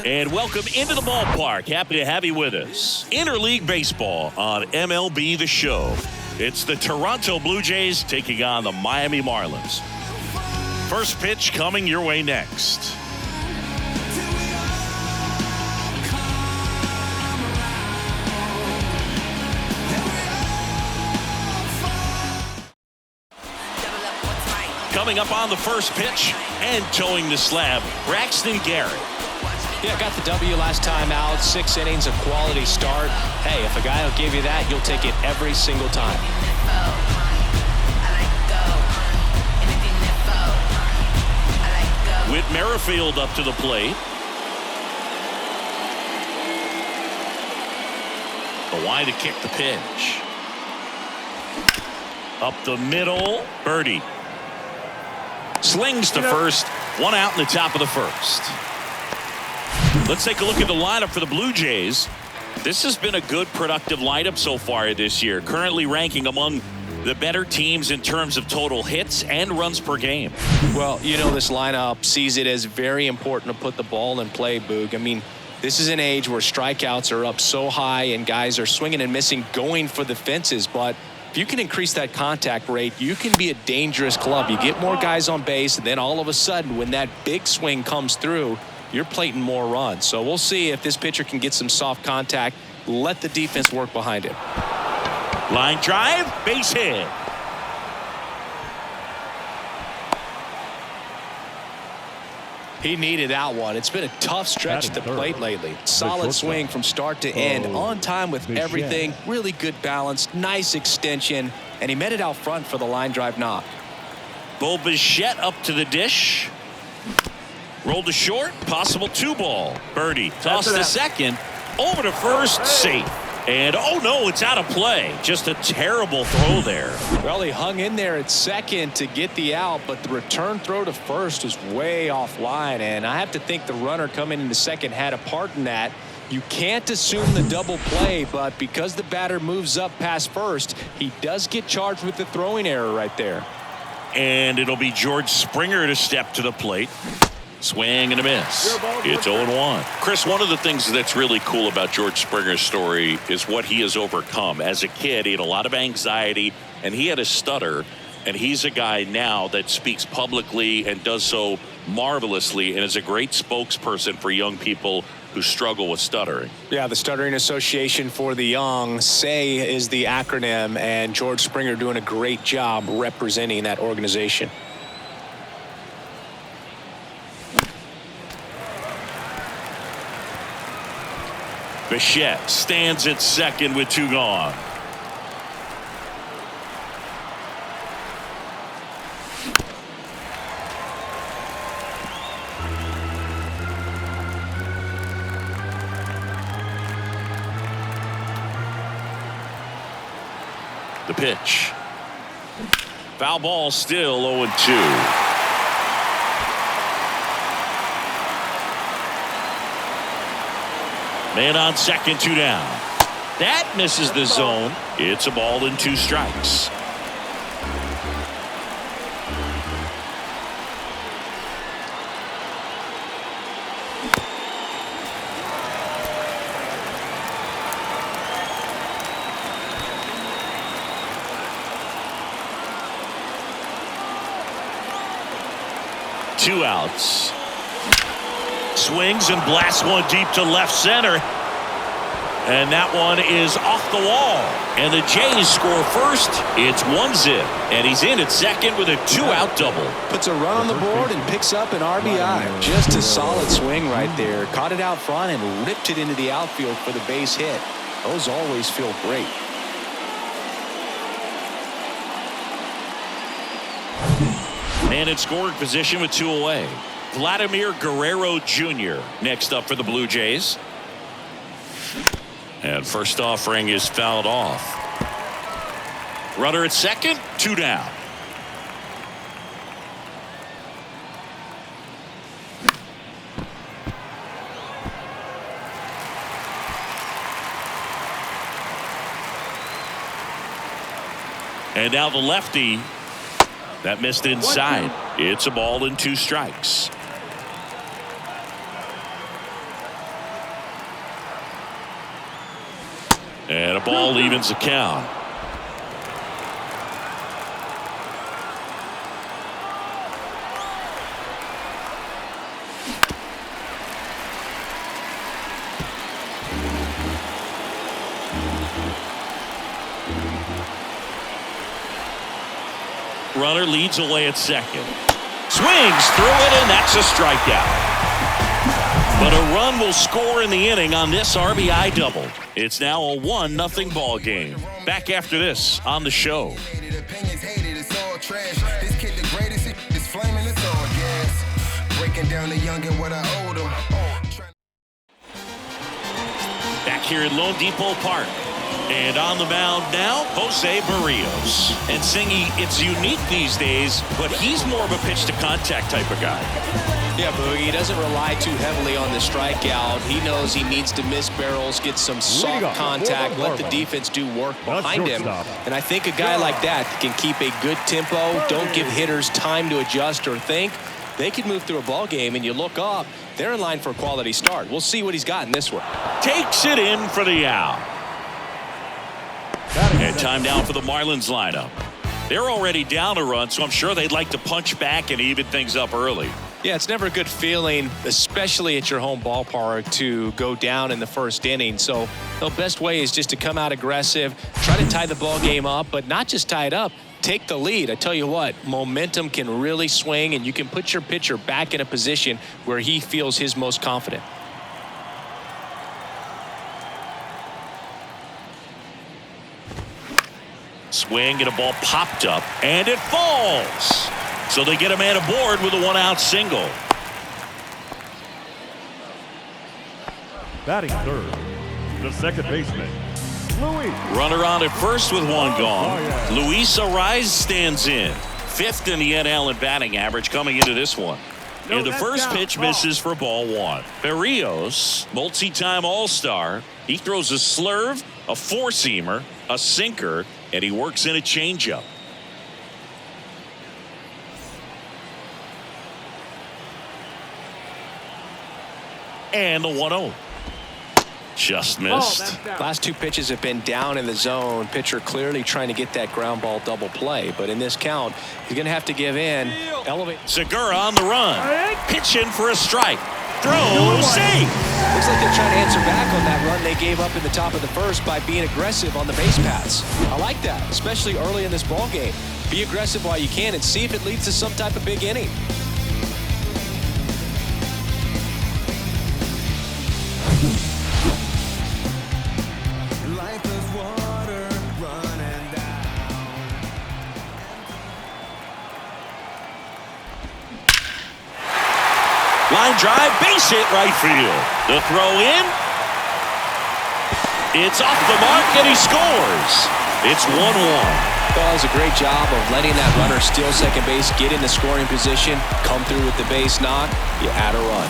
And welcome into the ballpark. Happy to have you with us. Interleague Baseball on MLB The Show. It's the Toronto Blue Jays taking on the Miami Marlins. First pitch coming your way next. Coming up on the first pitch and towing the slab, Braxton Garrett. Yeah, got the W last time out. 6 innings, a quality start. Hey, if a guy will give you that, you'll take it every single time. Whit Merrifield up to the plate. Kawhi to kick the pitch. Up the middle, Birdie. Slings to first. 1 out in the top of the first. Let's take a look at the lineup for the Blue Jays. This has been a good, productive lineup so far this year, currently ranking among the better teams in terms of total hits and runs per game. Well, you know, this lineup sees it as very important to put the ball in play, Boog. I mean, this is an age where strikeouts are up so high and guys are swinging and missing, going for the fences. But if you can increase that contact rate, you can be a dangerous club. You get more guys on base, and then all of a sudden, when that big swing comes through, you're plating more runs. So we'll see if this pitcher can get some soft contact. Let the defense work behind him. Line drive, base hit. He needed that one. It's been a tough stretch at the plate lately. Solid swing from start to end. On time with everything. Really good balance. Nice extension. And he met it out front for the line drive knock. Bo Bichette up to the dish. Rolled to short. Possible 2-ball. Birdie toss to second. Over to first. Safe. And oh no, it's out of play. Just a terrible throw there. Well, he hung in there at second to get the out, but the return throw to first was way offline. And I have to think the runner coming into second had a part in that. You can't assume the double play, but because the batter moves up past first, he does get charged with the throwing error right there. And it'll be George Springer to step to the plate. Swing and a miss. It's 0-1. Chris, one of the things that's really cool about George Springer's story is what he has overcome. As a kid, he had a lot of anxiety, and he had a stutter. And he's a guy now that speaks publicly and does so marvelously and is a great spokesperson for young people who struggle with stuttering. Yeah, the Stuttering Association for the Young, SAY is the acronym, and George Springer doing a great job representing that organization. Bichette stands at second with 2 gone. The pitch. Foul ball, still 0-2. Man on second, 2 down. That misses the zone. It's a ball and 2 strikes. Two outs. Swings and blasts one deep to left center. And that one is off the wall. And the Jays score first. It's 1-0. And he's in at second with a 2-out double. Puts a run on the board and picks up an RBI. Just a solid swing right there. Caught it out front and ripped it into the outfield for the base hit. Those always feel great. Man in scoring position with 2 away. Vladimir Guerrero Jr. next up for the Blue Jays. And first offering is fouled off. Runner at second, 2 down. And now the lefty. That missed inside. It's a ball and 2 strikes. And a ball evens the count. Runner leads away at second. Swings through it, and that's a strikeout. But a run will score in the inning on this RBI double. It's now a 1-0 ball game. Back after this on the show. Back here at Lone Depot Park. And on the mound now, Jose Barrios. And Singy, it's unique these days, but he's more of a pitch-to-contact type of guy. Yeah, Boogie, he doesn't rely too heavily on the strikeout. He knows he needs to miss barrels, get some soft contact, let the defense do work behind him. And I think a guy like that can keep a good tempo, don't give hitters time to adjust or think. They can move through a ball game, and you look up, they're in line for a quality start. We'll see what he's got in this one. Takes it in for the out. And time down for the Marlins lineup. They're already down a run, so I'm sure they'd like to punch back and even things up early. Yeah, it's never a good feeling, especially at your home ballpark, to go down in the first inning. So the best way is just to come out aggressive, try to tie the ball game up, but not just tie it up, take the lead. I tell you what, momentum can really swing, and you can put your pitcher back in a position where he feels his most confident. Swing and a ball popped up, and it falls. So they get a man aboard with a 1-out single. Batting third, the second baseman, Luis. Runner on at first with one gone. Luis Ariz stands in. Fifth in the NL in batting average coming into this one. And the first pitch misses for ball one. Barrios, multi-time All-Star. He throws a slurve, a four-seamer, a sinker, and he works in a changeup. And the 1-0. Just missed. Last two pitches have been down in the zone. Pitcher clearly trying to get that ground ball double play. But in this count, he's going to have to give in. Elevate. Segura on the run. Pitch in for a strike. Throw safe. Looks like they're trying to answer back on that run they gave up in the top of the first by being aggressive on the base paths. I like that, especially early in this ball game. Be aggressive while you can and see if it leads to some type of big inning. Line drive, base hit right field. The throw in. It's off the mark, and he scores. It's 1-1. Well, it's a great job of letting that runner steal second base, get in the scoring position, come through with the base knock. You add a run.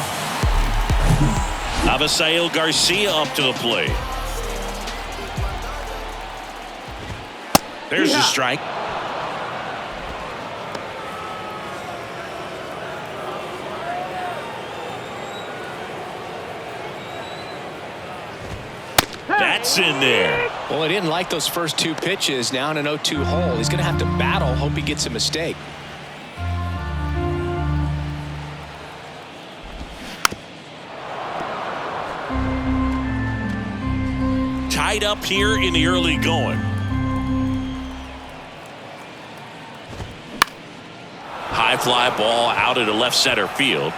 Avisail Garcia up to the plate. There's a strike. That's in there. Well, he didn't like those first two pitches. Now in an 0-2 hole. He's going to have to battle. Hope he gets a mistake. Tied up here in the early going. High fly ball out into left center field.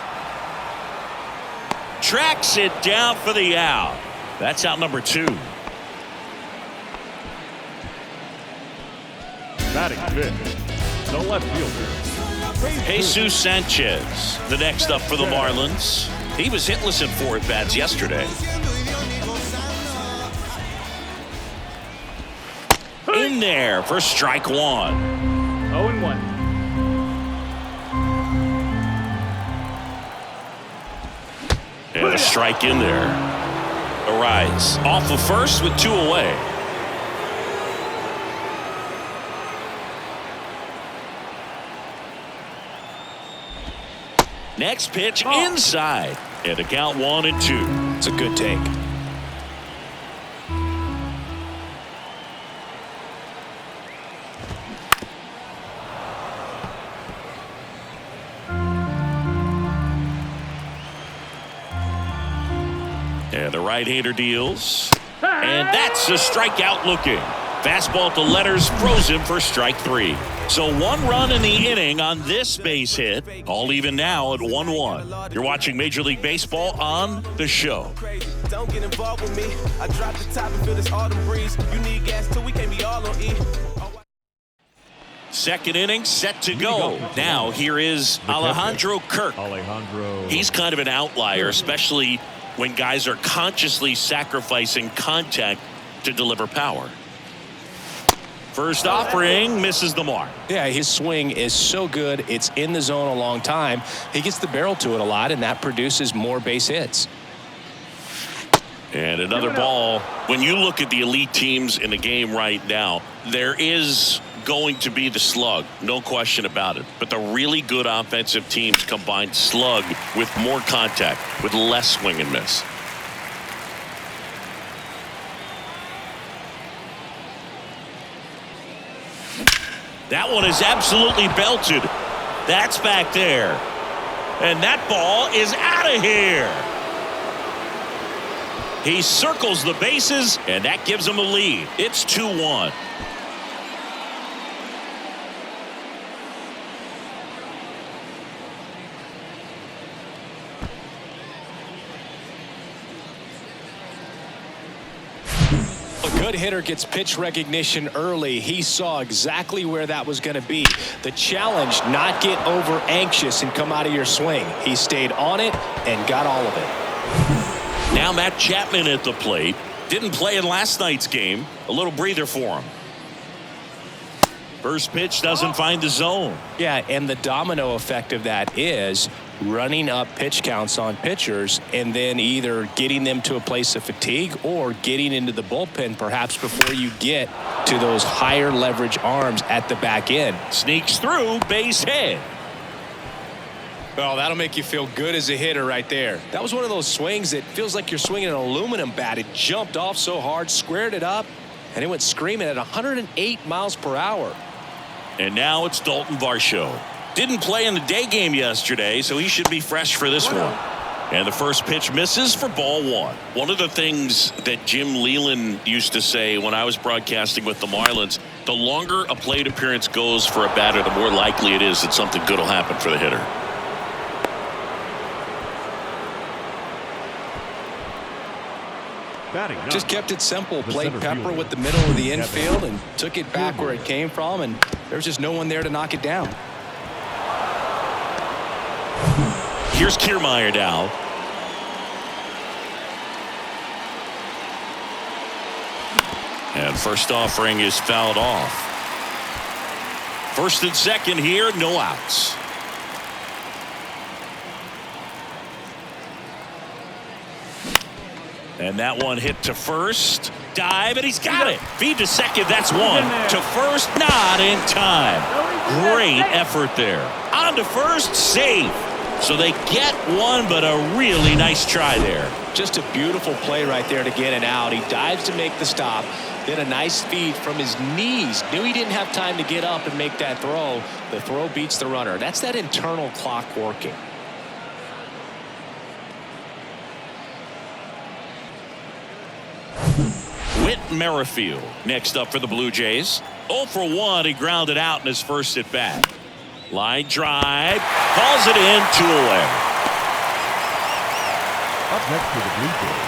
Tracks it down for the out. That's out number 2. Batting fifth, the left fielder, Jesus Sanchez, the next up for the Marlins. He was hitless in 4 at-bats yesterday. In there for strike 1. 0-1. And a strike in there. Ariz off the first with 2 away. Next pitch inside, and the count 1-2. It's a good take. the right-hander deals. And that's a strikeout looking. Fastball to Letters froze him for strike 3. So 1 run in the inning on this base hit. All even now at 1-1. You're watching Major League Baseball on The Show. Don't get involved with me. I drop the top and feel this autumn breeze. You need gas too, we can't be all on E. Second inning set to go. Now here is Alejandro Kirk. He's kind of an outlier, especially when guys are consciously sacrificing contact to deliver power. First offering misses the mark. Yeah, his swing is so good. It's in the zone a long time. He gets the barrel to it a lot, and that produces more base hits. And another ball. When you look at the elite teams in the game right now, there is going to be the slug, no question about it. But the really good offensive teams combine slug with more contact, with less swing and miss. That one is absolutely belted. That's back there. And that ball is out of here. He circles the bases, and that gives him a lead. It's 2-1. A good hitter gets pitch recognition early. He saw exactly where that was going to be. The challenge, not get over anxious and come out of your swing. He stayed on it and got all of it. Now Matt Chapman at the plate. Didn't play in last night's game. A little breather for him. First pitch doesn't find the zone. Yeah, and the domino effect of that is running up pitch counts on pitchers and then either getting them to a place of fatigue or getting into the bullpen perhaps before you get to those higher leverage arms at the back end. Sneaks through, base hit. Well, that'll make you feel good as a hitter right there. That was one of those swings that feels like you're swinging an aluminum bat. It jumped off so hard, squared it up, and it went screaming at 108 miles per hour. And now it's Dalton Varsho. Didn't play in the day game yesterday, so he should be fresh for this one. And the first pitch misses for ball 1. One of the things that Jim Leland used to say when I was broadcasting with the Marlins, the longer a plate appearance goes for a batter, the more likely it is that something good will happen for the hitter. Just kept it simple. Played Pepper with the middle of the infield and took it back where it came from, and there's just no one there to knock it down. Here's Kiermaier now. And first offering is fouled off. First and second here, no outs. And that one hit to first. Dive, and he's got it. Feed to second, that's one. To first, not in time. Great effort there. On to first, safe. So they get one, but a really nice try there. Just a beautiful play right there to get it out. He dives to make the stop. Then a nice feed from his knees. Knew he didn't have time to get up and make that throw. The throw beats the runner. That's that internal clock working. Whit Merrifield next up for the Blue Jays. 0 for 1. He grounded out in his first at bat. Line drive. Calls it in, 2 away. Up next for the Blue Jays,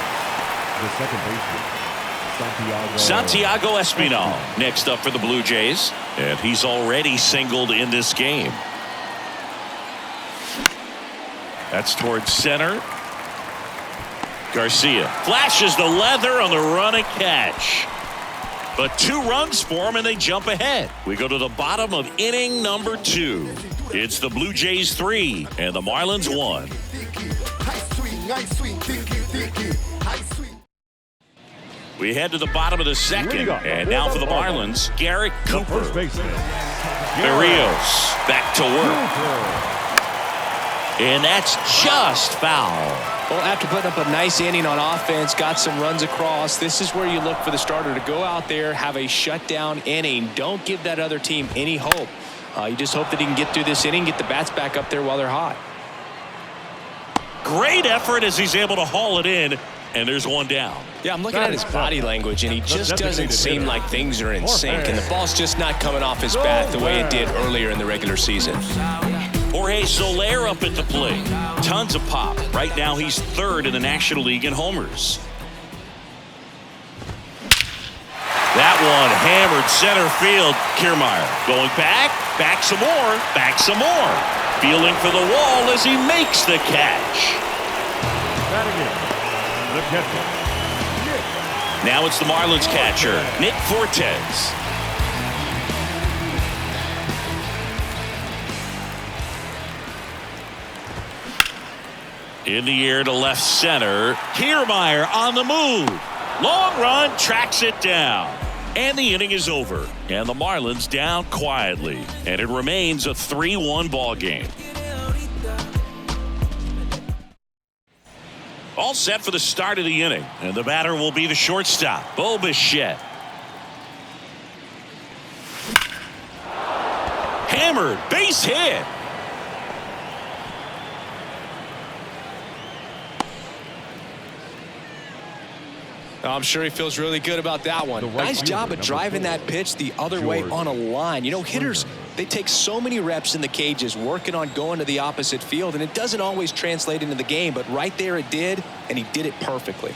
the second baseman, Santiago Espinal next up for the Blue Jays. And he's already singled in this game. That's towards center. Garcia flashes the leather on the run and catch. But 2 runs for him and they jump ahead. We go to the bottom of inning number 2. It's the Blue Jays 3 and the Marlins 1. We head to the bottom of the second, and now for the Marlins, Garrett Cooper. Berrios back to work. And that's just foul. Well, after putting up a nice inning on offense, got some runs across, this is where you look for the starter to go out there, have a shutdown inning. Don't give that other team any hope. You just hope that he can get through this inning, get the bats back up there while they're hot. Great effort as he's able to haul it in. And there's one down. Yeah, I'm looking at his body language, and he just doesn't seem like things are in sync, and the ball's just not coming off his bat the way it did earlier in the regular season. Jorge Soler up at the plate. Tons of pop. Right now he's third in the National League in homers. That one hammered center field. Kiermaier going back some more, back some more. Feeling for the wall as he makes the catch. The catcher. Now it's the Marlins catcher, Nick Fortes. In the air to left center. Kiermaier on the move. Long run, tracks it down. And the inning is over. And the Marlins down quietly. And it remains a 3-1 ball game. All set for the start of the inning. And the batter will be the shortstop, Bo Bichette. Hammered, base hit. I'm sure he feels really good about that one. Nice job of driving that pitch the other way on a line. You know, hitters, they take so many reps in the cages working on going to the opposite field, and it doesn't always translate into the game, but right there it did, and he did it perfectly.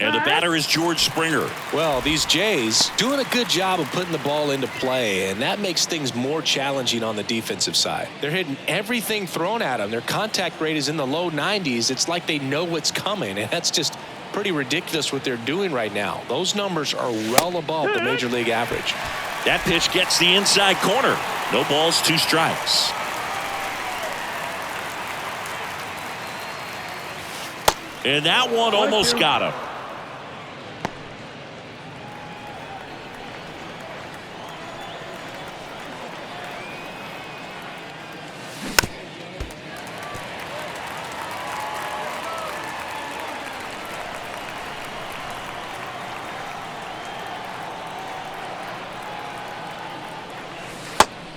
And the batter is George Springer. Well, these Jays doing a good job of putting the ball into play, and that makes things more challenging on the defensive side. They're hitting everything thrown at them. Their contact rate is in the low 90s. It's like they know what's coming, and that's just pretty ridiculous what they're doing right now. Those numbers are well above the major league average. That pitch gets the inside corner. No balls, 2 strikes. And that one almost got him.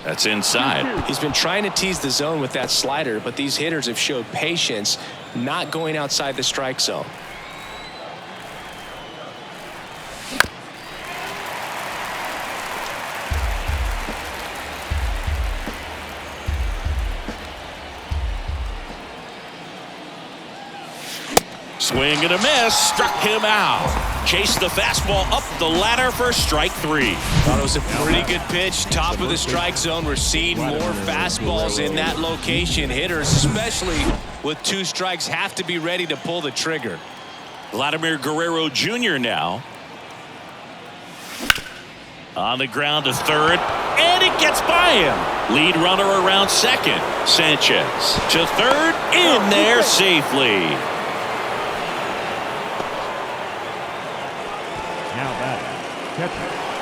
That's inside. He's been trying to tease the zone with that slider, but these hitters have showed patience, not going outside the strike zone. Swing and a miss. Struck him out. Chased the fastball up the ladder for strike 3. Thought it was a pretty good pitch. Top of the strike zone. We're seeing more fastballs in that location. Hitters, especially with 2 strikes, have to be ready to pull the trigger. Vladimir Guerrero Jr. now. On the ground to third. And it gets by him. Lead runner around second. Sanchez to third. In there safely.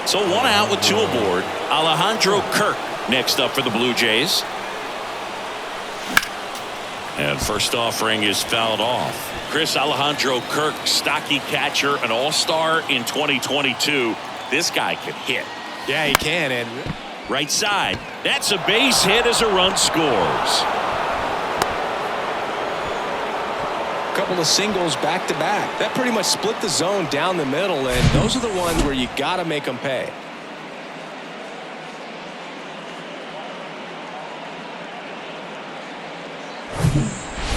So 1 out with 2 aboard. Alejandro Kirk next up for the Blue Jays. And first offering is fouled off. Chris, Alejandro Kirk, stocky catcher, an all-star in 2022. This guy can hit. Yeah, he can. And right side. That's a base hit as a run scores. couple of singles back to back. That pretty much split the zone down the middle, and those are the ones where you got to make them pay.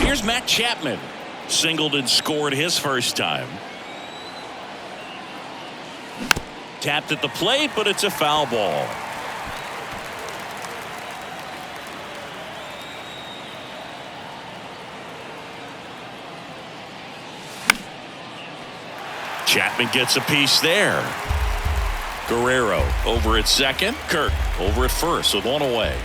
Here's Matt Chapman. Singled and scored his first time. Tapped at the plate, but it's a foul ball. Chapman gets a piece there. Guerrero over at second. Kirk over at first with one away.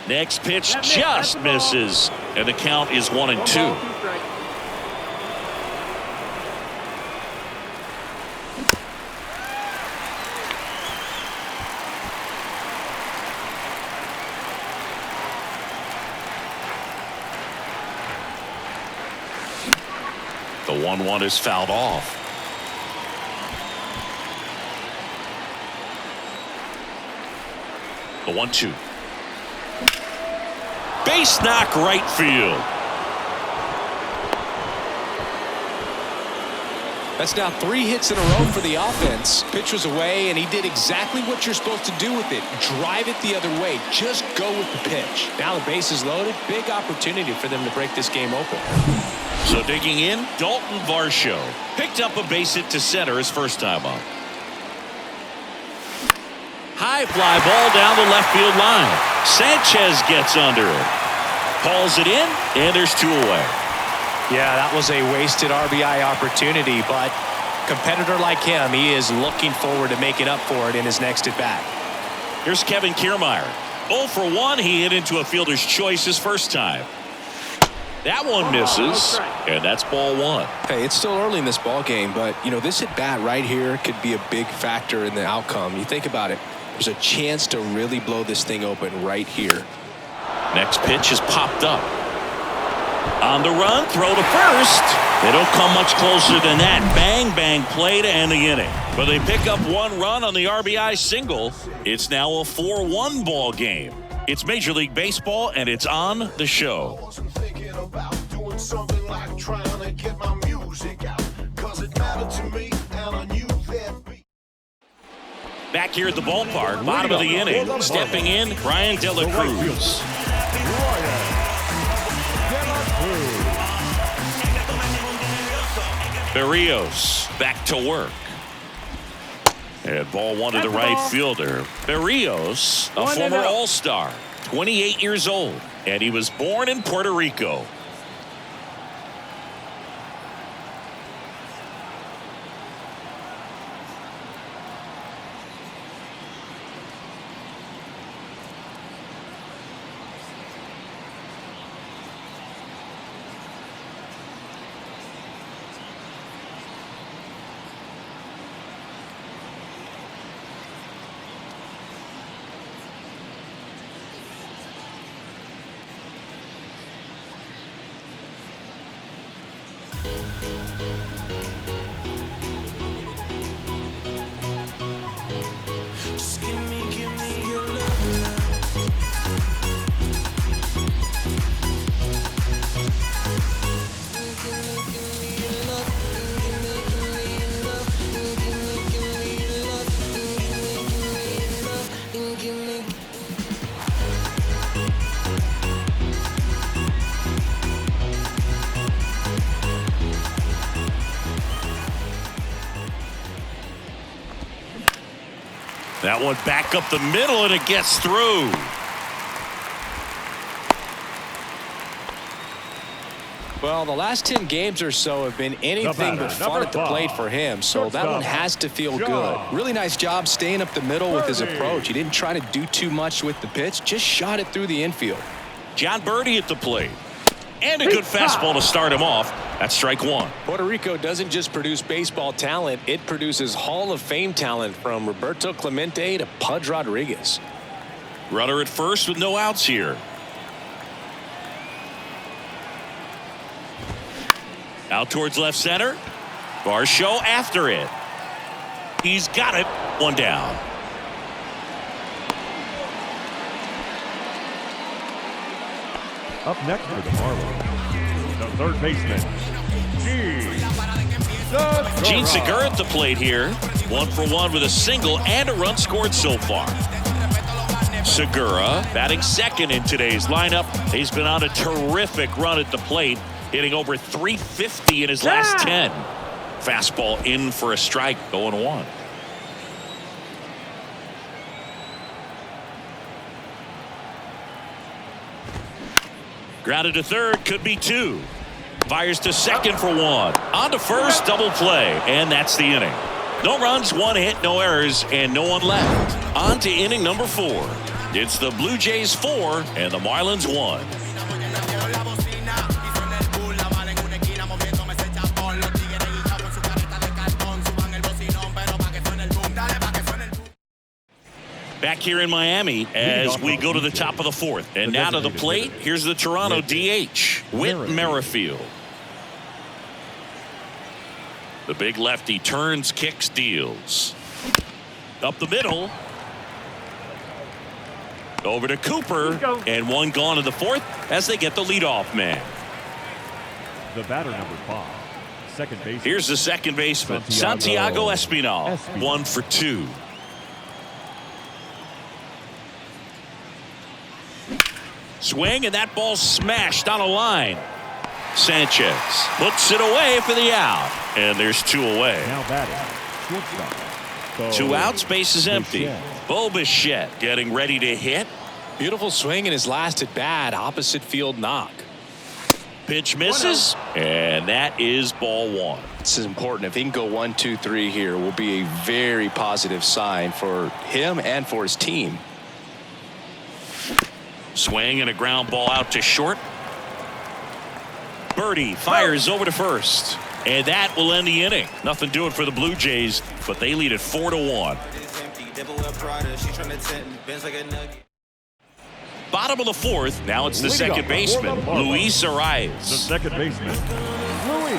Next pitch just misses, and the count is 1-2. The 1-1 is fouled off. The 1-2. Base knock right field. That's now 3 hits in a row for the offense. Pitch was away, and he did exactly what you're supposed to do with it. Drive it the other way. Just go with the pitch. Now the base is loaded. Big opportunity for them to break this game open. So digging in, Dalton Varsho picked up a base hit to center his first time up. High fly ball down the left field line. Sanchez gets under it. Calls it in, and there's 2 away. Yeah, that was a wasted RBI opportunity, but competitor like him, he is looking forward to making up for it in his next at-bat. Here's Kevin Kiermaier. 0 for 1. He hit into a fielder's choice his first time. That one misses, and that's ball 1. Hey, it's still early in this ball game, but, you know, this at-bat right here could be a big factor in the outcome. You think about it, there's a chance to really blow this thing open right here. Next pitch is popped up. On the run, throw to first. They don't come much closer than that. Bang, bang play to end the inning. But they pick up 1 run on the RBI single. It's now a 4-1 ball game. It's Major League Baseball, and it's on the show. Back here at the ballpark, bottom of the inning, stepping in, Brian De La Cruz. Berrios back to work. And ball 1 to the right fielder. Berrios, a former All-Star, 28 years old, and he was born in Puerto Rico. That one back up the middle, and it gets through. Well, the last 10 games or so have been anything but fun at the plate for him, so that one has to feel good. Really nice job staying up the middle with his approach. He didn't try to do too much with the pitch, just shot it through the infield. John Birdie at the plate. And a good fastball to start him off. That's strike 1. Puerto Rico doesn't just produce baseball talent, it produces Hall of Fame talent from Roberto Clemente to Pudge Rodriguez. Runner at first with no outs here. Out towards left center. Varsho after it. He's got it. 1 down. Up next for the Marlins, the third baseman, Gene Segura at the plate here. 1 for 1 with a single and a run scored so far. Segura batting second in today's lineup. He's been on a terrific run at the plate, hitting over 350 in his last 10. Fastball in for a strike, 0-1. Grounded to third, could be 2. Fires to second for 1. On to first, double play, and that's the inning. No runs, 1 hit, no errors, and no one left. On to inning number 4. It's the Blue Jays 4 and the Marlins 1. Back here in Miami as we go to the top of the 4th. And now to the plate, here's the Toronto DH, Whit Merrifield. The big lefty turns, kicks, deals. Up the middle. Over to Cooper, and 1 gone in the 4th as they get the leadoff man. the batter number 5, second baseman. Here's the second baseman, Santiago Espinal. 1 for 2. Swing, and that ball smashed on a line. Sanchez puts it away for the out. And there's 2 away. Now batting, shortstop. 2 outs, base is empty. Bichette. Bichette getting ready to hit. Beautiful swing in his last at bat. Opposite field knock. Pitch misses, and that is ball 1. This is important. If he can go 1, 2, 3 here, will be a very positive sign for him and for his team. Swing and a ground ball out to short. Birdie fires over to first, and that will end the inning. Nothing doing for the Blue Jays, but they lead it 4-1. Bottom of the 4th. Now it's the second baseman, Luis The Arias. second baseman, Luis.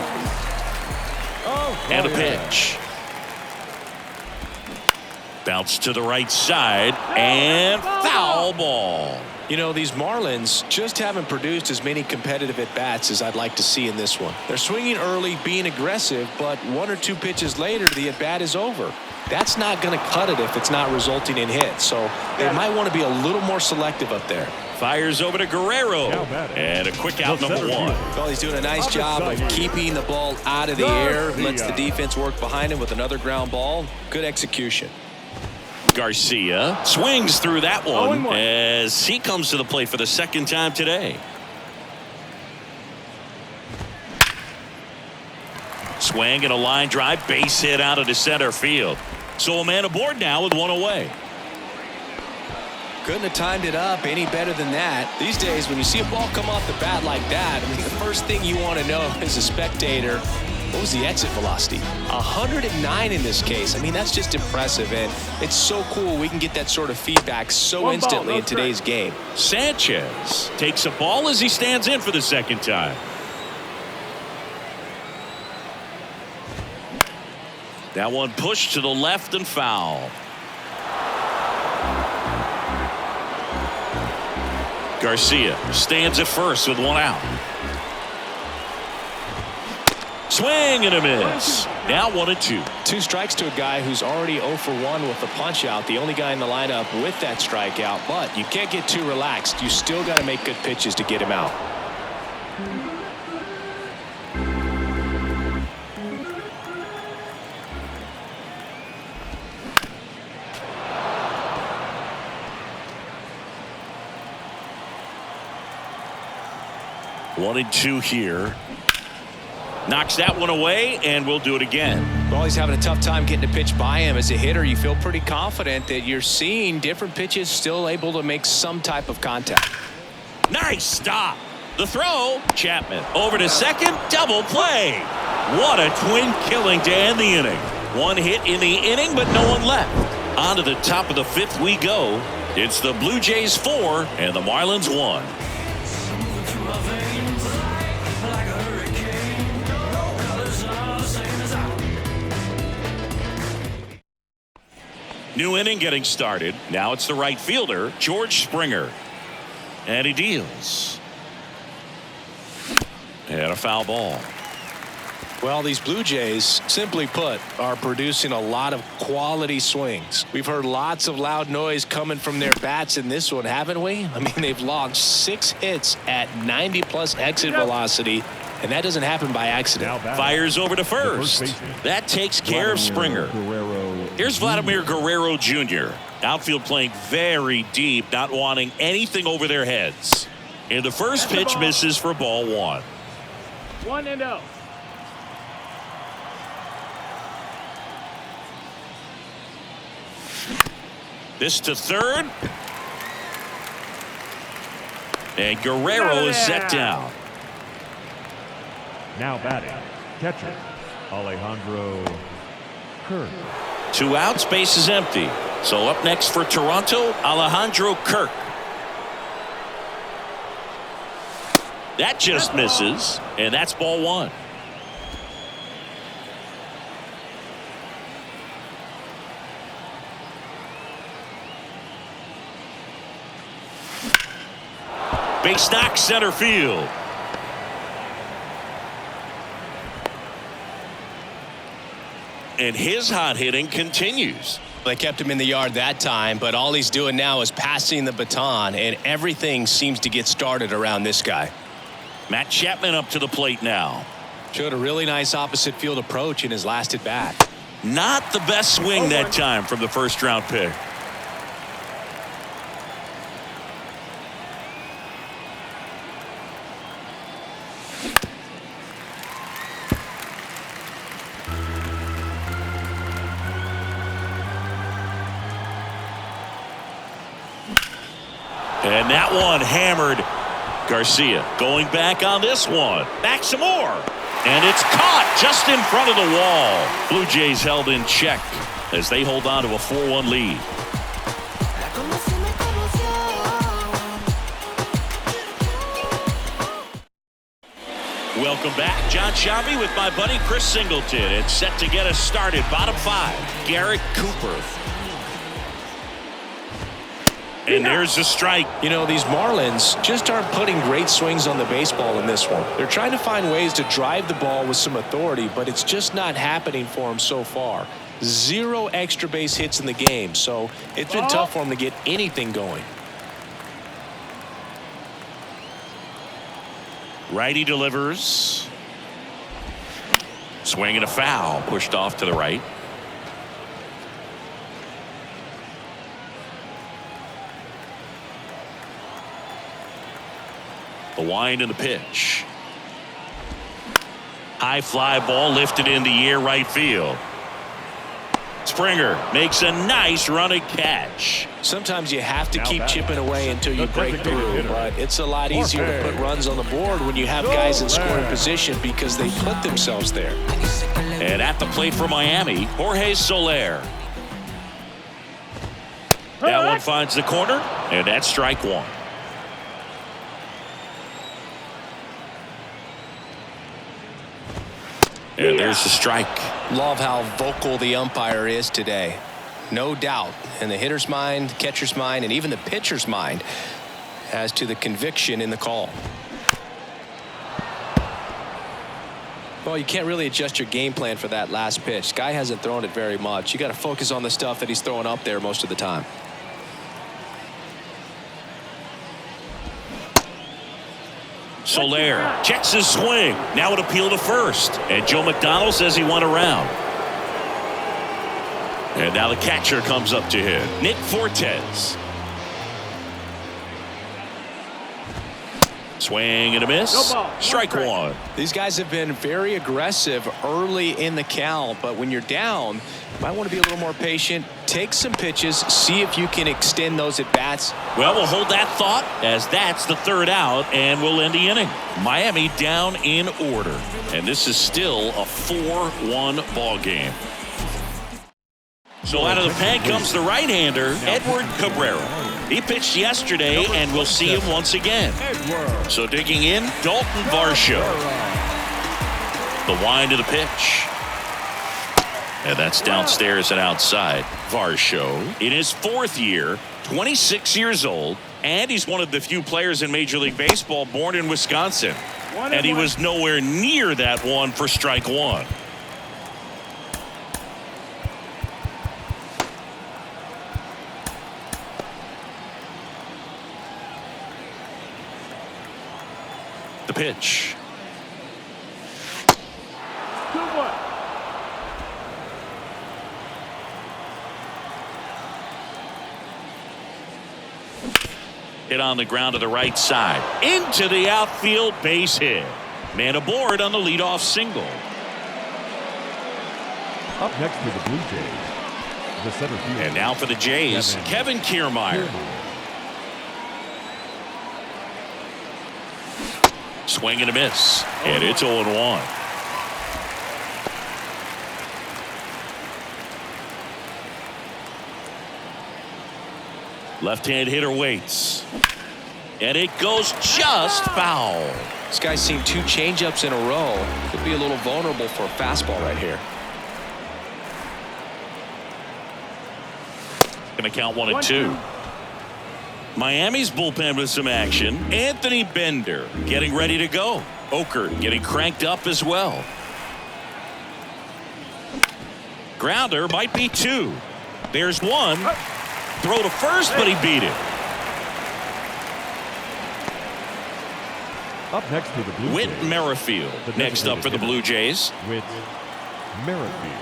And a pitch. Bounce to the right side, and foul ball. You know, these Marlins just haven't produced as many competitive at-bats as I'd like to see in this one. They're swinging early, being aggressive, but 1 or 2 pitches later, the at-bat is over. That's not going to cut it if it's not resulting in hits. So they might want to be a little more selective up there. Fires over to Guerrero. And a quick out, number 1. Well, he's doing a nice job of keeping the ball out of the air. Lets the defense work behind him with another ground ball. Good execution. Garcia swings through that one as he comes to the plate for the second time today. Swing and a line drive, base hit out into center field. So a man aboard now with 1 away. Couldn't have timed it up any better than that. These days, when you see a ball come off the bat like that, I mean, the first thing you want to know as a spectator, what was the exit velocity? 109 in this case. I mean, that's just impressive, and it's so cool we can get that sort of feedback so instantly in today's game. Sanchez takes a ball as he stands in for the second time. That one pushed to the left and foul. Garcia stands at first with 1 out. Swing and a miss. Now 1-2. 2 strikes to a guy who's already 0 for 1 with the punch out. The only guy in the lineup with that strikeout. But you can't get too relaxed. You still got to make good pitches to get him out. One and 2 here. Knocks that one away, and we'll do it again. Well, he's having a tough time getting a pitch by him. As a hitter, you feel pretty confident that you're seeing different pitches still able to make some type of contact. Nice stop. The throw. Chapman over to second. Double play. What a twin killing to end the inning. 1 hit in the inning, but no one left. On to the top of the 5th we go. It's the Blue Jays 4 and the Marlins 1. New inning getting started. Now it's the right fielder, George Springer. And he deals. And a foul ball. Well, these Blue Jays, simply put, are producing a lot of quality swings. We've heard lots of loud noise coming from their bats in this one, haven't we? I mean, they've logged 6 hits at 90+ exit velocity, and that doesn't happen by accident. Fires over to first. That takes care of Springer. Here's Vladimir Guerrero Jr. Outfield playing very deep, not wanting anything over their heads. And the first pitch misses for ball 1. 1-0. This to third. And Guerrero is set down. Now batting, catcher, Alejandro Kirk. 2 outs, base is empty. So up next for Toronto, Alejandro Kirk. That just misses, and that's ball 1. Base knock center field. and his hot hitting continues. They kept him in the yard that time, but all he's doing now is passing the baton, and everything seems to get started around this guy. Matt Chapman up to the plate now. Showed a really nice opposite field approach in his last at bat. Not the best swing that time from the first round pick. And that one hammered. Garcia going back on this one. Back some more. And it's caught just in front of the wall. Blue Jays held in check as they hold on to a 4-1 lead. Welcome back. John Shambi with my buddy Chris Singleton. It's set to get us started. Bottom 5. Garrett Cooper. And there's a strike. You know, these Marlins just aren't putting great swings on the baseball in this one. They're trying to find ways to drive the ball with some authority, but it's just not happening for them so far. 0 extra base hits in the game, so it's been tough for them to get anything going. Righty delivers. Swing and a foul. Pushed off to the right. The wind and the pitch. High fly ball lifted in the air right field. Springer makes a nice running catch. Sometimes you have to keep chipping away until you break through, but it's a lot easier to put runs on the board when you have guys in scoring position because they put themselves there. And at the plate for Miami, Jorge Soler. That one finds the corner, and that's strike 1. And there's the strike. Love how vocal the umpire is today. No doubt in the hitter's mind, catcher's mind, and even the pitcher's mind as to the conviction in the call. Well, you can't really adjust your game plan for that last pitch. Guy hasn't thrown it very much. You got to focus on the stuff that he's throwing up there most of the time. Soler checks his swing. Now it appeal to first. And Joe McDonald says he went around. And now the catcher comes up to hit. Nick Fortes. Swing and a miss. Strike 1. These guys have been very aggressive early in the count, but when you're down, you might want to be a little more patient. Take some pitches, see if you can extend those at bats. Well, we'll hold that thought as that's the 3rd out, and we'll end the inning. Miami down in order, and this is still a 4-1 ball game. So out of the pen comes the right-hander, Edward Cabrera. He pitched yesterday, and we'll see him once again. So digging in, Dalton Varsho. The wind of the pitch. And that's downstairs and outside. Varsho in his 4th year, 26 years old, and he's one of the few players in Major League Baseball born in Wisconsin. And he was nowhere near that one for strike 1. The pitch. Hit on the ground to the right side. Into the outfield, base hit. Man aboard on the leadoff single. Up next to the Blue Jays, the center fielder. And now for the Jays, Kevin Kiermaier. Swing and a miss. And it's 0-1. Left-hand hitter waits. And it goes just foul. This guy's seen 2 changeups in a row. Could be a little vulnerable for a fastball right here. Gonna count 1-2. Miami's bullpen with some action. Anthony Bender getting ready to go. Oker getting cranked up as well. Grounder might be 2. There's 1. Throw to first, but he beat it. Up next to the Blue Whit Jays, Merrifield next up for the Blue Jays. Whit Merrifield.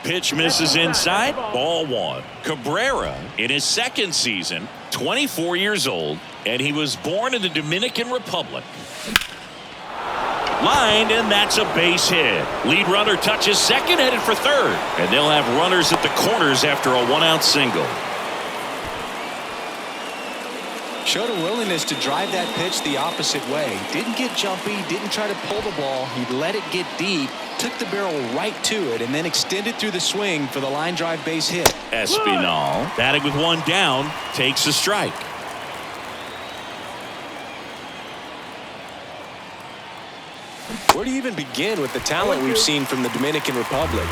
Pitch misses inside. Ball 1. Cabrera in his second season, 24 years old, and he was born in the Dominican Republic. Lined, and that's a base hit. Lead runner touches second, headed for third. And they'll have runners at the corners after a 1-out single. Showed a willingness to drive that pitch the opposite way. Didn't get jumpy, didn't try to pull the ball. He let it get deep, took the barrel right to it, and then extended through the swing for the line drive base hit. Espinal, batting with 1 down, takes a strike. Where do you even begin with the talent we've seen from the Dominican Republic?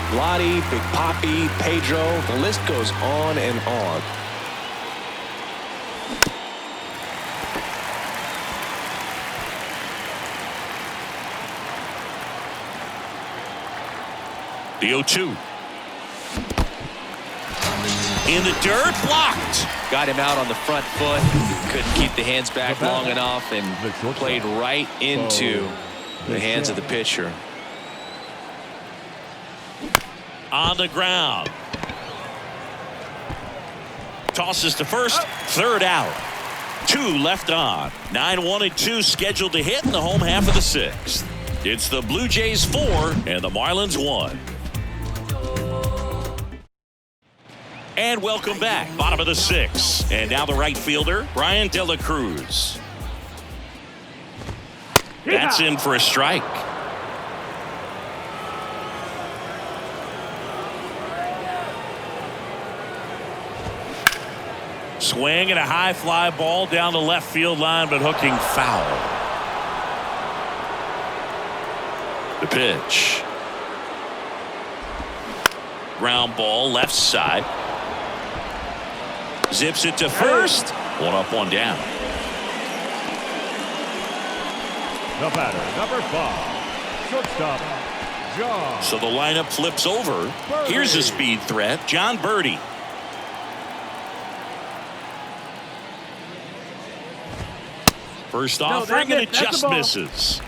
Vladi, Big Papi, Pedro, the list goes on and on. The 0-2. In the dirt, blocked. Got him out on the front foot. Couldn't keep the hands back long enough and played right into the hands of the pitcher. On the ground. Tosses to first, third out. 2 left on. 9-1-2 scheduled to hit in the home half of the 6th. It's the Blue Jays 4 and the Marlins 1. And welcome back. Bottom of the 6th. And now the right fielder, Brian De La Cruz. That's in for a strike. Swing and a high fly ball down the left field line, but hooking foul. The pitch. Ground ball left side. Zips it to first. 1 up, 1 down. The batter, number 5, shortstop, John. So the lineup flips over. Here's a speed threat, John Birdie. First offering, and it just misses.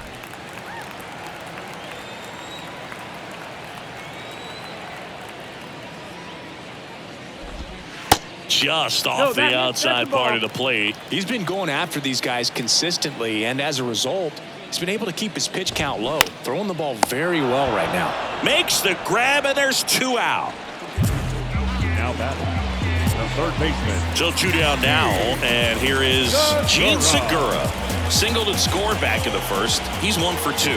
Just off the outside part of the plate. He's been going after these guys consistently, and as a result, he's been able to keep his pitch count low. Throwing the ball very well right now. Makes the grab, and there's 2 out. Now batting, the third baseman. So 2 down now, and here is Gene Segura. Singled and scored back in the first. He's 1 for 2.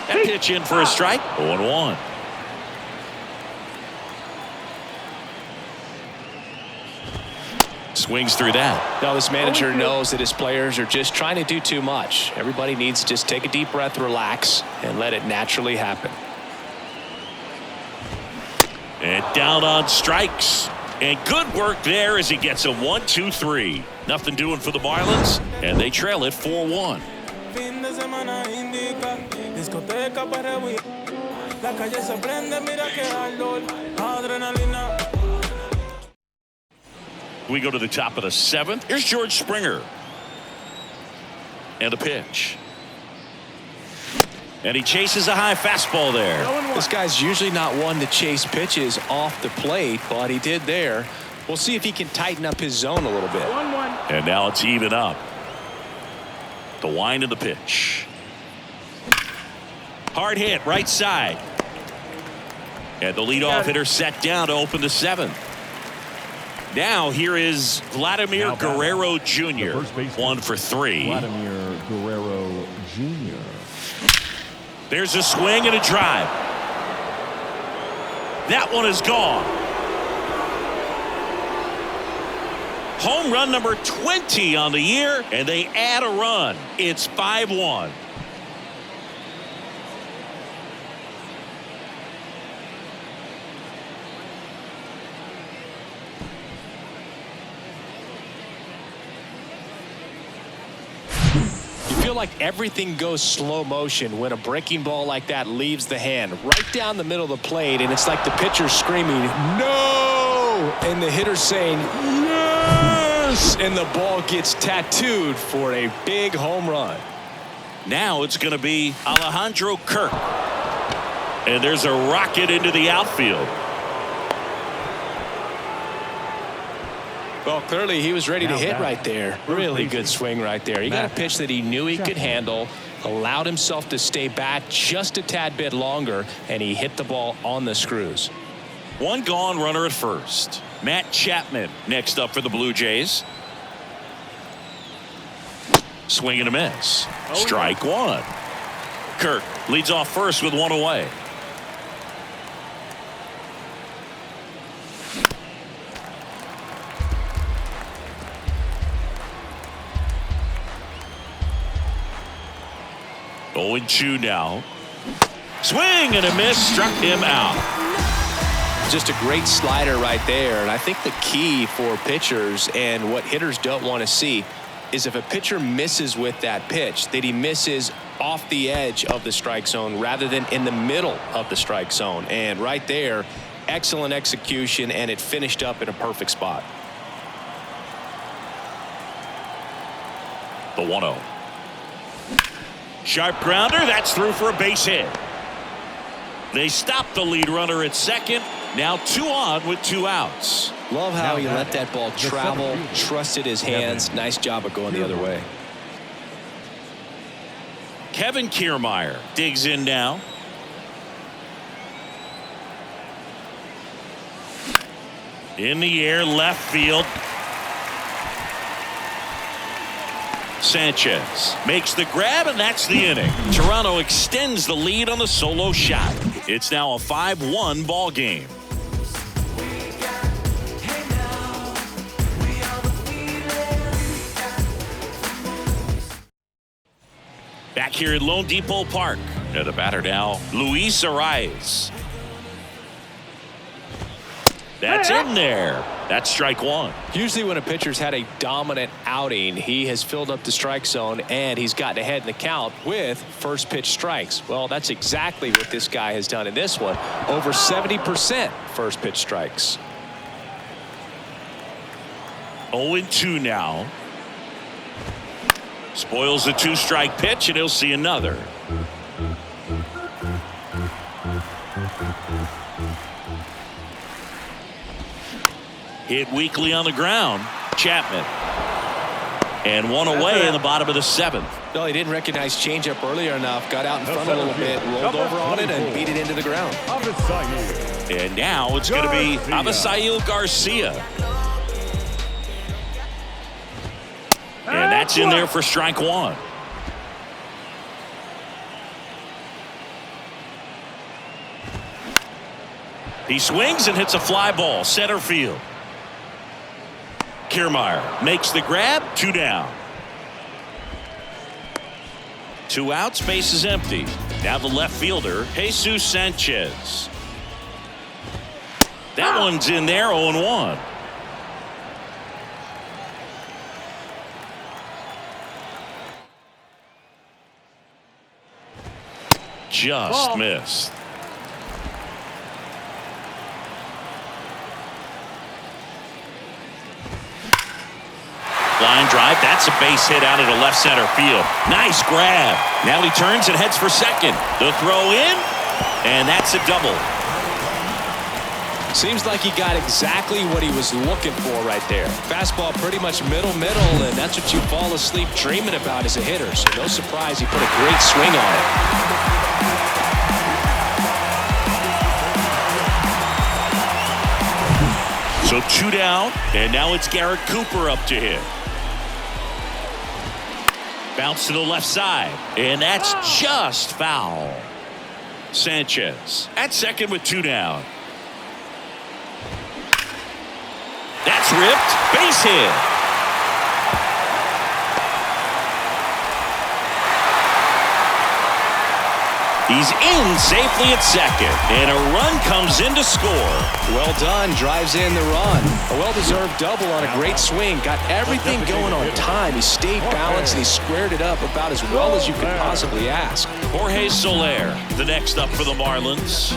That pitch in for a strike. 0-1. Swings through that. Now this manager knows that his players are just trying to do too much. Everybody needs to just take a deep breath, relax, and let it naturally happen. And down on strikes. And good work there as he gets a 1-2-3. Nothing doing for the Marlins, and they trail it 4-1. We go to the top of the 7th. Here's George Springer. And a pitch. And he chases a high fastball there. This guy's usually not one to chase pitches off the plate, but he did there. We'll see if he can tighten up his zone a little bit. 1-1. And now it's even up. The wind of the pitch. Hard hit, right side. And the leadoff hitter set down to open the 7th. Now here is Vladimir Guerrero Jr. 1 for 3. Vladimir Guerrero Jr. There's a swing and a drive. That one is gone. Home run number 20 on the year, and they add a run. It's 5-1. feel like everything goes slow motion when a breaking ball like that leaves the hand right down the middle of the plate, and it's like the pitcher screaming, "No!" and the hitter saying, "Yes!" and the ball gets tattooed for a big home run. Now it's going to be Alejandro Kirk. And there's a rocket into the outfield. Well, clearly he was ready to hit right there. Really good swing right there. He got a pitch that he knew he could handle, allowed himself to stay back just a tad bit longer, and he hit the ball on the screws. One gone, runner at first. Matt Chapman next up for the Blue Jays. Swing and a miss. Strike one. Kirk leads off first with one away. Oh, 0-2 now. Swing and a miss, struck him out. Just a great slider right there. And I think the key for pitchers and what hitters don't want to see is if a pitcher misses with that pitch, that he misses off the edge of the strike zone rather than in the middle of the strike zone. And right there, excellent execution, and it finished up in a perfect spot. The 1-0. Sharp grounder, that's through for a base hit. They stop the lead runner at second. Now 2 on with 2 outs. Love how he let that ball travel, trusted his hands. Nice job of going the other way. Kevin Kiermaier digs in now. In the air, left field. Sanchez makes the grab, and that's the inning. Toronto extends the lead on the solo shot. It's now a 5-1 ball game. Back here at Lone Depot Park. And the batter now, Luis Arias. That's in there. That's strike one. Usually when a pitcher's had a dominant outing, he has filled up the strike zone and he's gotten ahead in the count with first pitch strikes. Well, that's exactly what this guy has done in this one. Over 70% first pitch strikes. 0-2 now. Spoils the 2-strike pitch, and he'll see another. Hit weakly on the ground. Chapman. And one away in the bottom of the 7th. No, he didn't recognize changeup earlier enough. Got out in front a little bit, rolled over on it, and beat it into the ground. And now it's going to be Avisail Garcia. And that's in there for strike one. He swings and hits a fly ball center field. Kiermaier makes the grab. 2 down. 2 outs, base is empty. Now the left fielder, Jesus Sanchez. That one's in there. 0-1. Just missed. Line drive. That's a base hit out into left center field. Nice grab. Now he turns and heads for second. The throw in, and that's a double. Seems like he got exactly what he was looking for right there. Fastball pretty much middle, and that's what you fall asleep dreaming about as a hitter. So no surprise he put a great swing on it. So 2 down, and now it's Garrett Cooper up to hit. Bounce to the left side, and that's just foul. Sanchez at second with 2 down. That's ripped. Base hit. He's in safely at second, and a run comes in to score. Well done, drives in the run. A well-deserved double on a great swing. Got everything going on time. He stayed balanced and he squared it up about as well as you could possibly ask. Jorge Soler, the next up for the Marlins.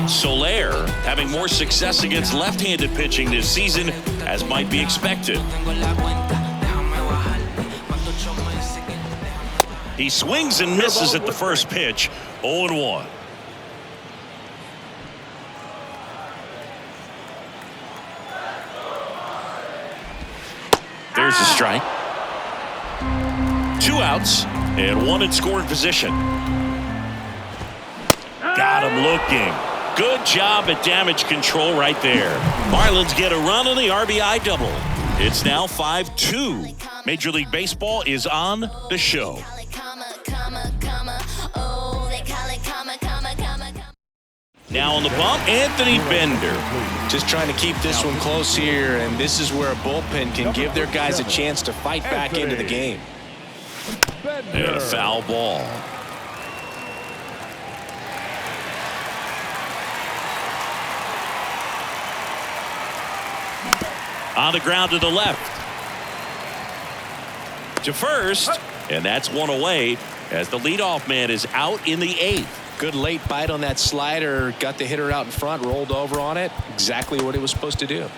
Soler having more success against left-handed pitching this season, as might be expected. He swings and misses at the first pitch, 0-1. There's a strike. 2 outs and 1 in scoring position. Got him looking. Good job at damage control right there. Marlins get a run on the RBI double. It's now 5-2. Major League Baseball is on the show. Now on the bump, Anthony Bender. Just trying to keep this one close here, and this is where a bullpen can give their guys a chance to fight back into the game. And a foul ball. On the ground to the left. To first, and that's 1 away as the leadoff man is out in the 8th. Good late bite on that slider. Got the hitter out in front, rolled over on it. Exactly what it was supposed to do.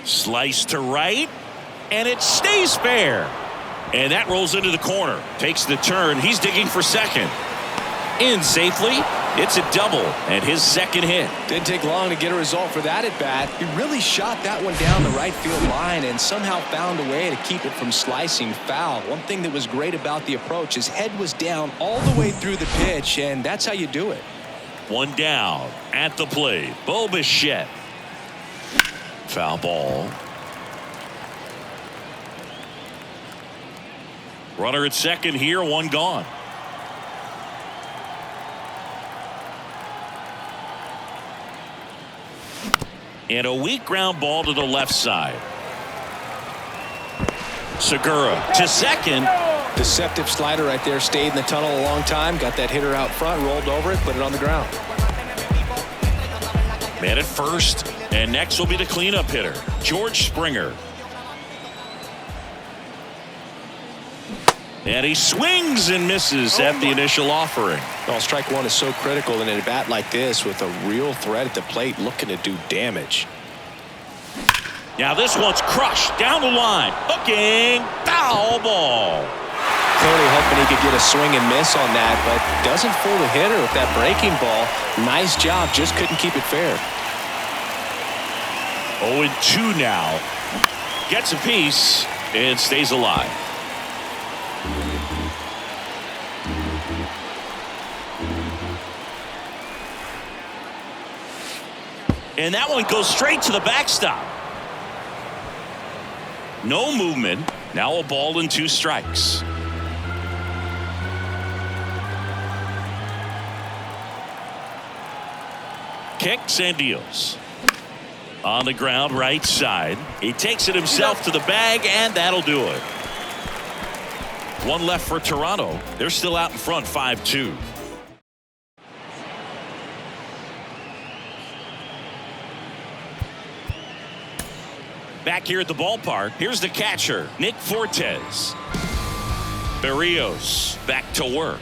Slice to right, and it stays fair. And that rolls into the corner. Takes the turn. He's digging for second. In safely. It's a double, and his second hit. Didn't take long to get a result for that at bat. He really shot that one down the right field line and somehow found a way to keep it from slicing foul. One thing that was great about the approach, his head was down all the way through the pitch, and that's how you do it. 1 down at the plate. Bo Bichette. Foul ball. Runner at second here, 1 gone. And a weak ground ball to the left side. Segura to second. Deceptive slider right there. Stayed in the tunnel a long time. Got that hitter out front, rolled over it, put it on the ground. Man at first. And next will be the cleanup hitter, George Springer. And he swings and misses at the initial offering. Well, strike one is so critical in a bat like this with a real threat at the plate looking to do damage. Now this one's crushed down the line. Hooking. Foul ball. Clearly hoping he could get a swing and miss on that, but doesn't fool the hitter with that breaking ball. Nice job, just couldn't keep it fair. 0-2 now. Gets a piece and stays alive. And that one goes straight to the backstop. No movement. Now a ball and 2 strikes. Kicks and deals. On the ground, right side. He takes it himself to the bag, and that'll do it. 1 left for Toronto. They're still out in front, 5-2. Back here at the ballpark, here's the catcher, Nick Fortes. Berrios back to work.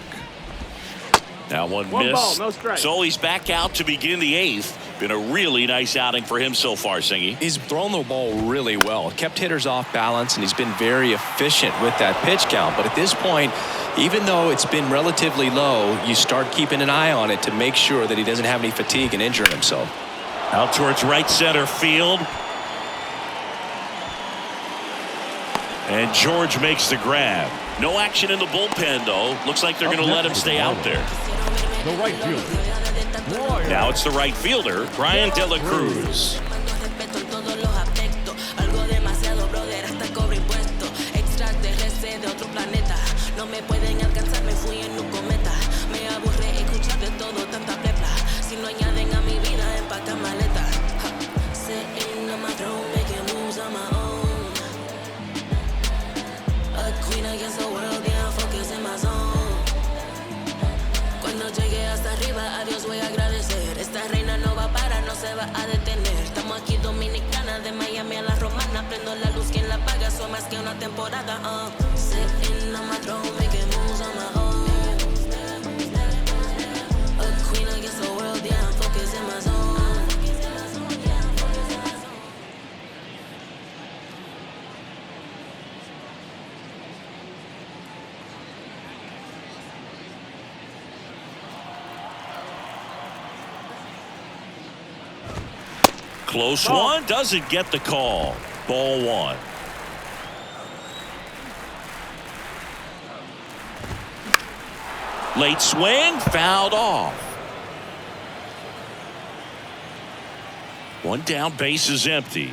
Now one miss. Ball, no strike. So he's back out to begin the 8th. Been a really nice outing for him so far, Singy. He's thrown the ball really well. Kept hitters off balance, and he's been very efficient with that pitch count. But at this point, even though it's been relatively low, you start keeping an eye on it to make sure that he doesn't have any fatigue and injuring himself. Out towards right center field. And George makes the grab. No action in the bullpen, though. Looks like they're going to let him stay out there. The right fielder. Now it's the right fielder, Brian De La Cruz. No me pueden alcanzar, me fui en un cometa. Me aburre escuchar de todo, tanta plepla. Si no añaden a mi vida, empacan maleta. Sitting on my throne, making moves on my own. A queen against the world, yeah, I'm focused in my zone. Cuando llegue hasta arriba, a Dios voy a agradecer. Esta reina no va a parar, no se va a detener. Estamos aquí dominicana, de Miami a la romana. Prendo la luz, quien la paga, son más que una temporada. Sitting on my throne, making moves on my own. A queen against the world, yeah, I'm focused in my zone. Close one, doesn't get the call. Ball one. Late swing, fouled off. One down, base is empty.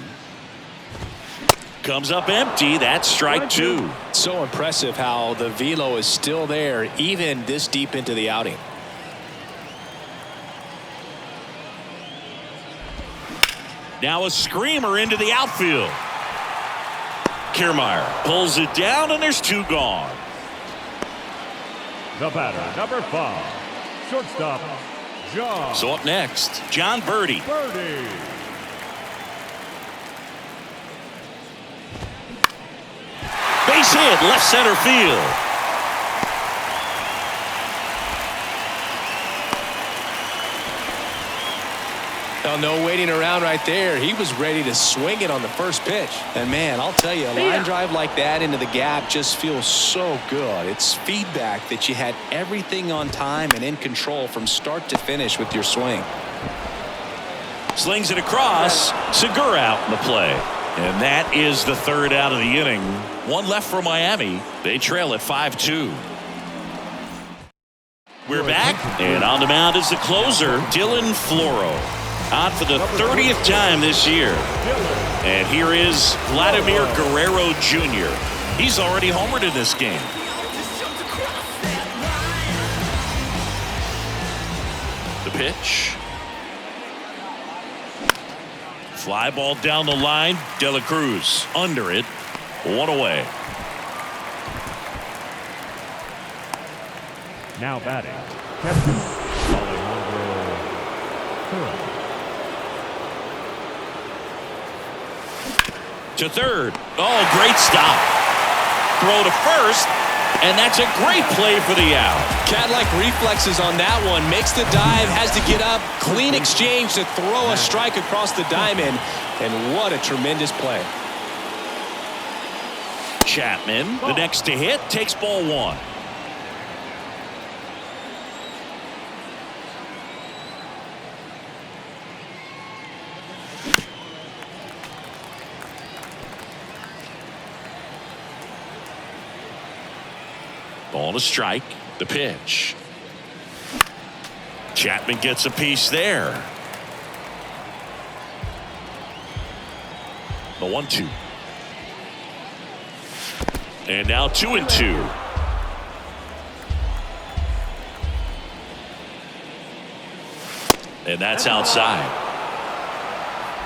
Comes up empty, that's strike two. So impressive how the velo is still there even this deep into the outing. Now a screamer into the outfield. Kiermaier pulls it down, and there's two gone. The batter, number 5, shortstop, John. So up next, John Birdie. Birdie. Base hit, left center field. Well, no waiting around right there. He was ready to swing it on the first pitch. And man, I'll tell you, a line drive like that into the gap just feels so good. It's feedback that you had everything on time and in control from start to finish with your swing. Slings it across. Segura out in the play. And that is the third out of the inning. One left for Miami. They trail at 5-2. We're back, and on the mound is the closer, Dylan Floro. On for the 30th time this year. And here is Vladimir Guerrero Jr. He's already homered in this game. The pitch. Fly ball down the line. De La Cruz under it. One away. Now batting, Captain Alejandro Kirk. To third. Oh, great stop. Throw to first, and that's a great play for the out. Cat-like reflexes on that one. Makes the dive, has to get up. Clean exchange to throw a strike across the diamond. And what a tremendous play. Chapman, the next to hit, takes ball one. Ball to strike. The pitch. Chapman gets a piece there. The 1-2. And now 2-2. And that's outside.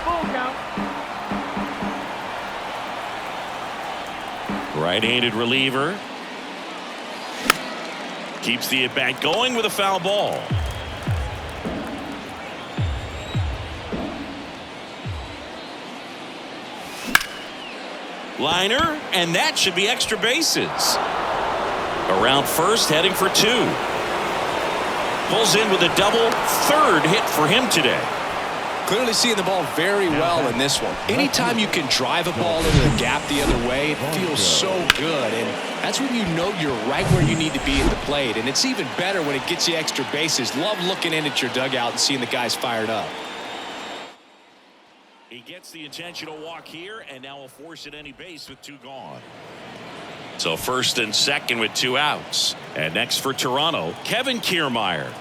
Full count. Right-handed reliever. Keeps the at-bat going with a foul ball. Liner, and that should be extra bases. Around first, heading for two. Pulls in with a double, third hit for him today. Clearly seeing the ball very well in this one. Anytime you can drive a ball into the gap the other way, it feels so good. And that's when you know you're right where you need to be at the plate. And it's even better when it gets you extra bases. Love looking in at your dugout and seeing the guys fired up. He gets the intentional walk here, and now will force at any base with two gone. So first and second with two outs. And next for Toronto, Kevin Kiermaier.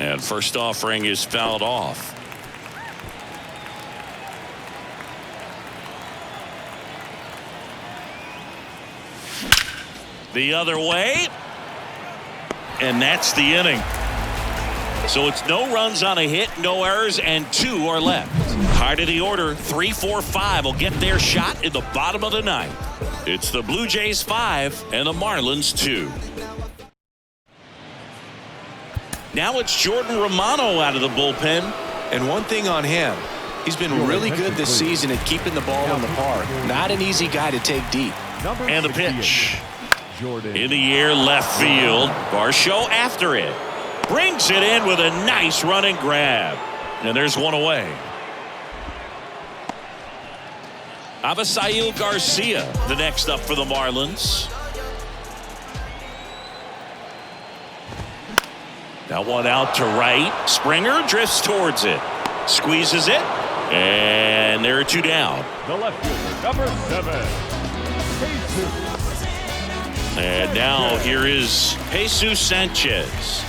And first offering is fouled off. The other way. And that's the inning. So it's no runs on a hit, no errors, and 2 are left. High of the order, 3, 4, 5 will get their shot in the bottom of the ninth. It's the Blue Jays 5 and the Marlins 2. Now it's Jordan Romano out of the bullpen. And one thing on him, he's been really good this season at keeping the ball in the park. Not an easy guy to take deep. And the pitch. In the air, left field. Varsho after it. Brings it in with a nice running grab. And there's one away. Avisail Garcia, the next up for the Marlins. That one out to right. Springer drifts towards it. Squeezes it. And there are 2 down. The left fielder, number 7. Jesus. And now here is Jesus Sanchez.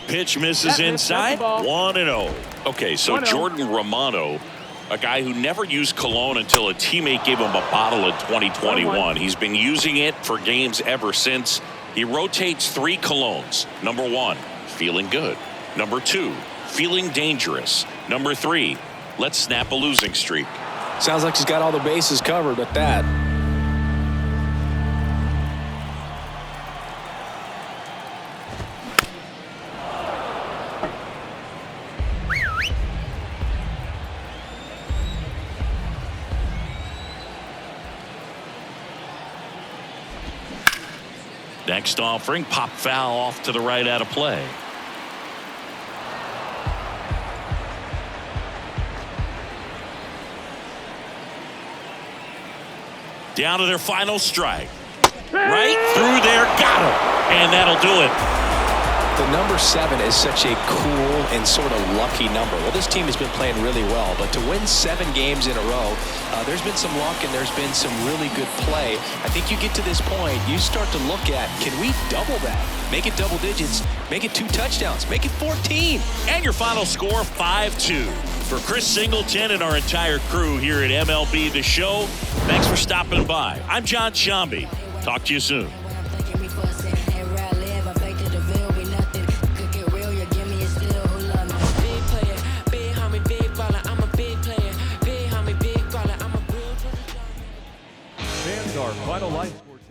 Pitch misses inside. 1-0. Okay, so 1-0. Jordan Romano, a guy who never used cologne until a teammate gave him a bottle in 2021. He's been using it for games ever since. He rotates 3 colognes. Number 1, feeling good. Number 2, feeling dangerous. Number 3, let's snap a losing streak. Sounds like he's got all the bases covered with that. Next offering, pop foul off to the right out of play. Down to their final strike. Right through there, got him. And that'll do it. The number 7 is such a cool and sort of lucky number. Well, this team has been playing really well, but to win 7 games in a row, there's been some luck and there's been some really good play. I think you get to this point, you start to look at, can we double that? Make it double digits, make it 2 touchdowns, make it 14. And your final score, 5-2. For Chris Singleton and our entire crew here at MLB The Show, thanks for stopping by. I'm John Shambi. Talk to you soon. Fans, our final line score.